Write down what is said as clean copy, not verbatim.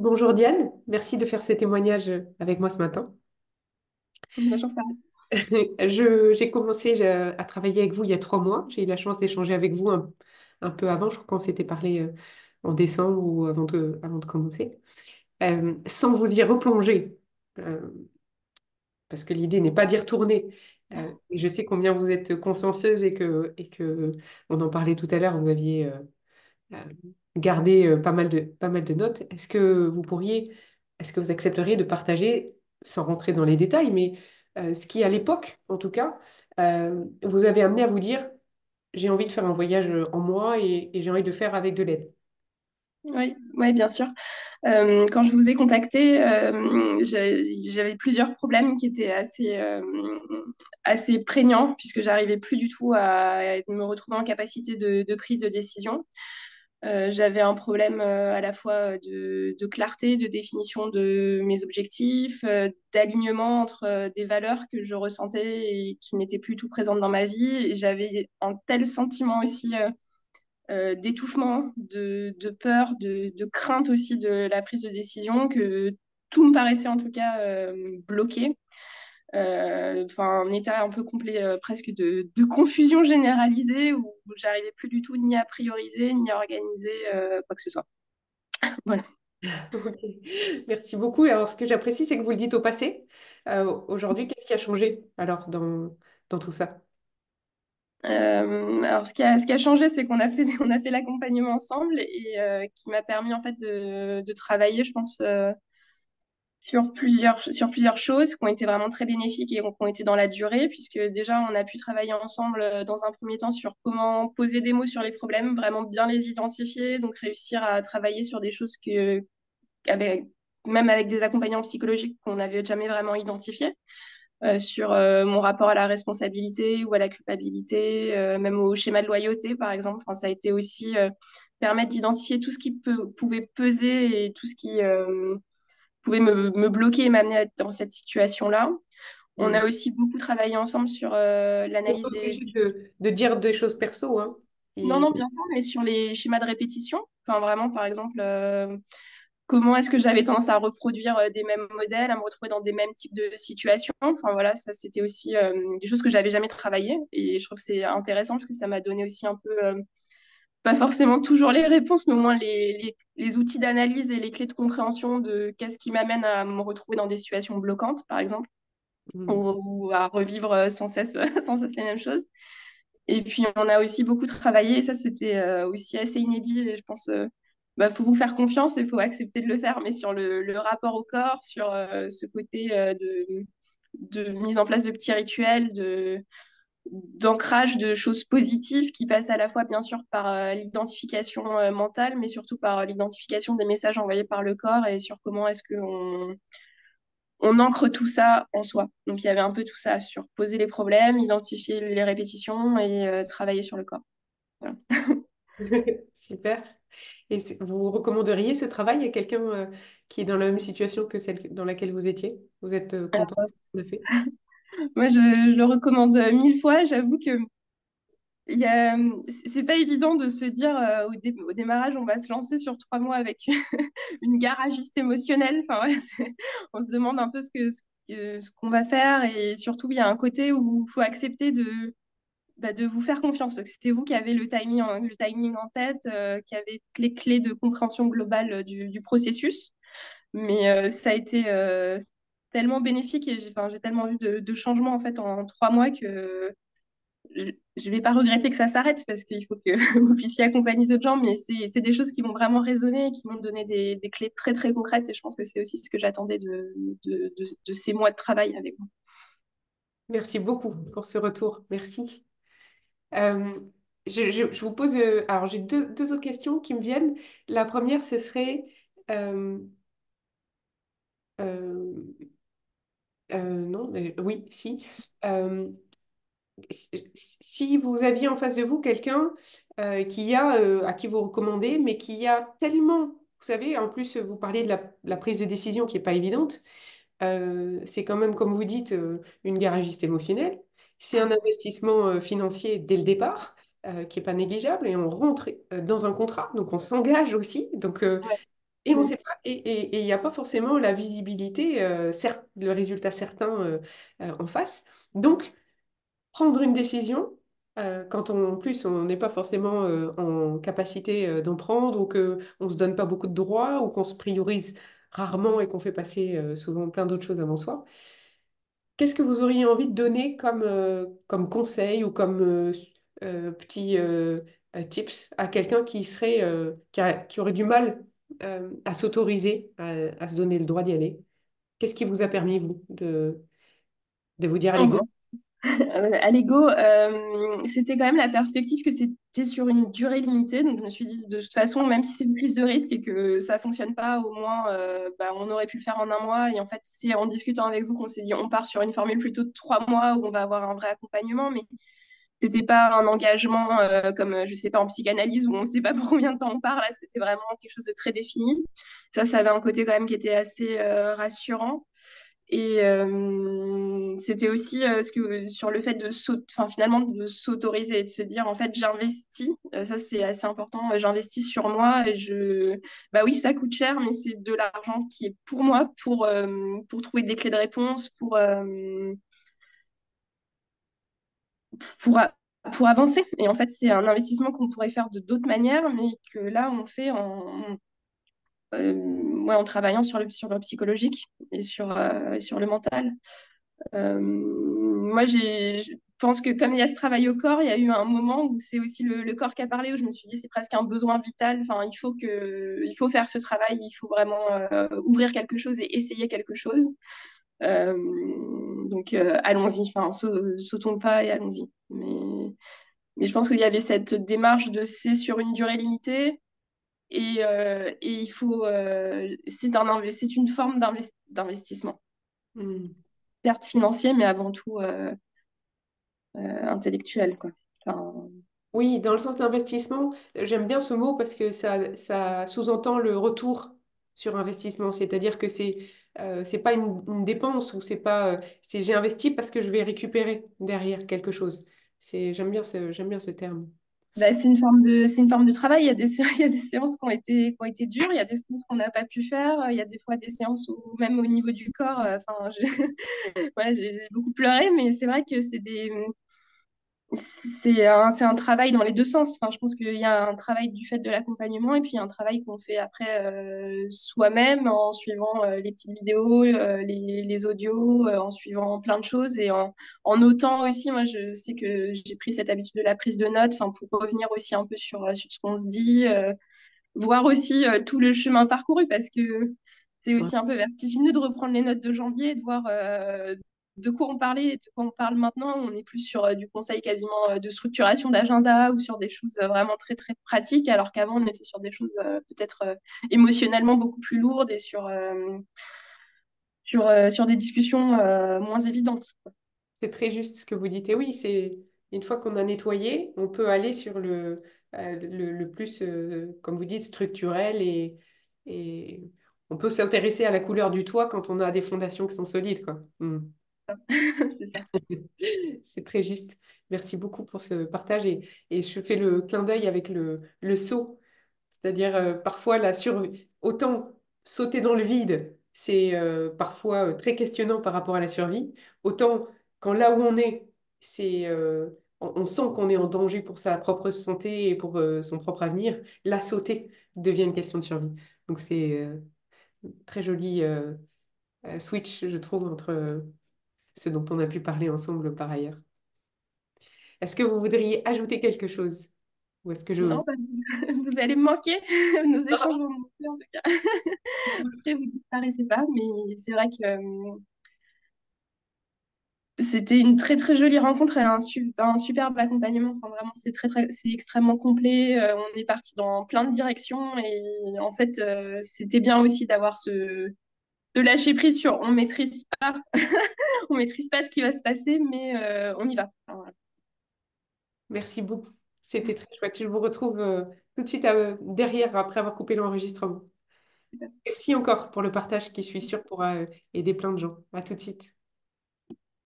Bonjour Diane, merci de faire ce témoignage avec moi ce matin. Bonjour Sarah. J'ai commencé à travailler avec vous il y a 3 mois. J'ai eu la chance d'échanger avec vous un peu avant. Je crois qu'on s'était parlé en décembre ou avant de commencer. Sans vous y replonger, euh, parce que l'idée n'est pas d'y retourner. Et je sais combien vous êtes consciencieuse et que on en parlait tout à l'heure, vous aviez euh, gardé pas mal de notes. Est-ce que vous accepteriez de partager, sans rentrer dans les détails, mais ce qui, à l'époque, en tout cas, vous avez amené à vous dire, j'ai envie de faire un voyage en moi et j'ai envie de le faire avec de l'aide. Oui, oui, bien sûr. Quand je vous ai contacté, j'avais plusieurs problèmes qui étaient assez prégnants puisque j'arrivais plus du tout à me retrouver en capacité de prise de décision. J'avais un problème à la fois de clarté, de définition de mes objectifs, d'alignement entre des valeurs que je ressentais et qui n'étaient plus tout présentes dans ma vie. Et j'avais un tel sentiment aussi d'étouffement, de peur, de crainte aussi de la prise de décision, que tout me paraissait en tout cas bloqué. Enfin, un état un peu complet, presque de confusion généralisée où j'arrivais plus du tout ni à prioriser, ni à organiser quoi que ce soit. Voilà. Ok. Merci beaucoup. Alors, ce que j'apprécie, c'est que vous le dites au passé. Aujourd'hui, qu'est-ce qui a changé alors dans tout ça? Alors, ce qui a changé, c'est qu'on a fait, on a fait l'accompagnement ensemble et qui m'a permis en fait de travailler, je pense, sur plusieurs choses qui ont été vraiment très bénéfiques et qui ont été dans la durée, puisque déjà, on a pu travailler ensemble dans un premier temps sur comment poser des mots sur les problèmes, vraiment bien les identifier, donc réussir à travailler sur des choses avec, même avec des accompagnants psychologiques qu'on n'avait jamais vraiment identifiés, sur mon rapport à la responsabilité ou à la culpabilité, même au schéma de loyauté, par exemple. Enfin, ça a été aussi permettre d'identifier tout ce qui pouvait peser et tout ce qui pouvait me bloquer et m'amener à être dans cette situation-là. On Hmm. a aussi beaucoup travaillé ensemble sur Faut l'analyse pas des... obligé de dire des choses perso, hein. Non, Et- non, bien sûr, mais sur les schémas de répétition. Enfin, vraiment, par exemple, comment est-ce que j'avais tendance à reproduire des mêmes modèles, à me retrouver dans des mêmes types de situations. Enfin, voilà, ça, c'était aussi des choses que j'avais jamais travaillées. Et je trouve que c'est intéressant parce que ça m'a donné aussi un peu, pas forcément toujours les réponses, mais au moins les outils d'analyse et les clés de compréhension de qu'est-ce qui m'amène à me retrouver dans des situations bloquantes, par exemple, Hmm. ou à revivre sans cesse, sans cesse les mêmes choses. Et puis, on a aussi beaucoup travaillé, et ça, c'était aussi assez inédit. Et je pense, bah, faut vous faire confiance et faut accepter de le faire, mais sur le rapport au corps, sur ce côté de mise en place de petits rituels, d'ancrage de choses positives qui passent à la fois, bien sûr, par l'identification mentale, mais surtout par l'identification des messages envoyés par le corps et sur comment est-ce qu'on on ancre tout ça en soi. Donc il y avait un peu tout ça sur poser les problèmes, identifier les répétitions et travailler sur le corps. Voilà. Super. Et vous recommanderiez ce travail à quelqu'un qui est dans la même situation que celle dans laquelle vous étiez? Vous êtes content de fait? Moi, je le recommande 1000 fois. J'avoue que c'est pas évident de se dire au démarrage, on va se lancer sur 3 mois avec une garagiste émotionnelle. Enfin, ouais, on se demande un peu ce qu'on va faire et surtout, il y a un côté où il faut accepter de vous faire confiance parce que c'est vous qui avez le timing en tête, qui avez les clés de compréhension globale du processus. Mais ça a été tellement bénéfique et enfin, j'ai tellement vu de changements en fait en 3 mois que je vais pas regretter que ça s'arrête parce qu'il faut que vous puissiez accompagner d'autres gens. Mais c'est des choses qui vont vraiment résonner et qui vont me donner des clés très très concrètes. Et je pense que c'est aussi ce que j'attendais de ces mois de travail avec vous. Merci beaucoup pour ce retour. Merci. Euh, je vous pose... alors, j'ai deux autres questions qui me viennent. La première, ce serait... euh, euh, non, mais oui, si. Euh, si vous aviez en face de vous quelqu'un à qui vous recommandez, mais qui a tellement... Vous savez, en plus, vous parlez de la prise de décision qui n'est pas évidente. C'est quand même, comme vous dites, une garagiste émotionnelle. C'est un investissement financier dès le départ, qui n'est pas négligeable, et on rentre dans un contrat, donc on s'engage aussi. Donc, Ouais. Et on sait pas, et il n'y a pas forcément la visibilité, certes, le résultat certain en face. Donc, prendre une décision, quand en plus on n'est pas forcément en capacité d'en prendre, ou qu'on ne se donne pas beaucoup de droits, ou qu'on se priorise rarement et qu'on fait passer souvent plein d'autres choses avant soi, qu'est-ce que vous auriez envie de donner comme conseil ou comme petit tips à quelqu'un qui serait, qui aurait du mal à s'autoriser, à se donner le droit d'y aller? Qu'est-ce qui vous a permis, vous, de vous dire, allez, go? À l'ego, c'était quand même la perspective que c'était sur une durée limitée. Donc, je me suis dit, de toute façon, même si c'est une prise de risque et que ça fonctionne pas, au moins, bah, on aurait pu le faire en un mois. Et en fait, c'est en discutant avec vous qu'on s'est dit, on part sur une formule plutôt de 3 mois où on va avoir un vrai accompagnement. Mais c'était pas un engagement comme, je sais pas, en psychanalyse où on sait pas pour combien de temps on part. Là, c'était vraiment quelque chose de très défini. Ça avait un côté quand même qui était assez rassurant. Et c'était aussi sur le fait enfin, finalement de s'autoriser et de se dire en fait j'investis. Ça c'est assez important. J'investis sur moi et bah oui ça coûte cher mais c'est de l'argent qui est pour moi pour trouver des clés de réponse pour pour avancer. Et en fait c'est un investissement qu'on pourrait faire de d'autres manières mais que là on fait ouais, en travaillant sur le psychologique et sur le mental. Moi, je pense que comme il y a ce travail au corps, il y a eu un moment où c'est aussi le corps qui a parlé, où je me suis dit c'est presque un besoin vital. Enfin, il faut faire ce travail, il faut vraiment ouvrir quelque chose et essayer quelque chose. Euh, donc, allons-y. Enfin, sautons le pas et allons-y. Mais je pense qu'il y avait cette démarche de c'est sur une durée limitée et il faut c'est une forme d'investissement, Hmm. certes financier, mais avant tout intellectuel, quoi. Enfin, Oui, dans le sens d'investissement, j'aime bien ce mot parce que ça sous-entend le retour sur investissement. C'est-à-dire que c'est pas une dépense ou c'est pas, c'est j'ai investi parce que je vais récupérer derrière quelque chose. J'aime bien ce terme. bah, c'est une forme de travail. Il y a il y a des séances qui ont été dures, il y a des séances qu'on n'a pas pu faire, il y a des fois des séances où, même au niveau du corps, enfin, voilà, j'ai beaucoup pleuré, mais c'est vrai que c'est un travail dans les deux sens. Enfin, je pense qu'il y a un travail du fait de l'accompagnement et puis il y a un travail qu'on fait après soi-même en suivant les petites vidéos, les audios, en suivant plein de choses et en notant aussi. Moi, je sais que j'ai pris cette habitude de la prise de notes, enfin, pour revenir aussi un peu sur ce qu'on se dit, voir aussi tout le chemin parcouru parce que c'est Ouais. aussi un peu vertigineux de reprendre les notes de janvier et de voir de quoi on parlait et de quoi on parle maintenant. On est plus sur du conseil quasiment de structuration d'agenda ou sur des choses vraiment très très pratiques, alors qu'avant on était sur des choses peut-être émotionnellement beaucoup plus lourdes et sur des discussions moins évidentes. C'est très juste ce que vous dites. Et oui, c'est une fois qu'on a nettoyé, on peut aller sur le plus, comme vous dites, structurel et on peut s'intéresser à la couleur du toit quand on a des fondations qui sont solides, quoi. Hmm. C'est ça. C'est très juste. Merci beaucoup pour ce partage et je fais le clin d'œil avec le saut. C'est-à-dire, parfois, autant sauter dans le vide, c'est parfois très questionnant par rapport à la survie, autant quand là où on est, on sent qu'on est en danger pour sa propre santé et pour son propre avenir, là, sauter devient une question de survie. Donc, c'est très joli switch, je trouve, entre ce dont on a pu parler ensemble par ailleurs. Est-ce que vous voudriez ajouter quelque chose? Ou est-ce que je... Non, bah, vous allez me manquer. Nos échanges vont me manquer en tout cas. Après, vous ne disparaissez pas, mais c'est vrai que c'était une très très jolie rencontre et un superbe accompagnement. Enfin, vraiment, c'est extrêmement complet. On est parti dans plein de directions et en fait, c'était bien aussi d'avoir de lâcher prise sur on maîtrise pas ce qui va se passer, mais on y va. Enfin, voilà. Merci beaucoup. C'était très chouette. Je vous retrouve tout de suite derrière après avoir coupé l'enregistrement. Merci encore pour le partage qui, je suis sûre, pourra aider plein de gens. À tout de suite.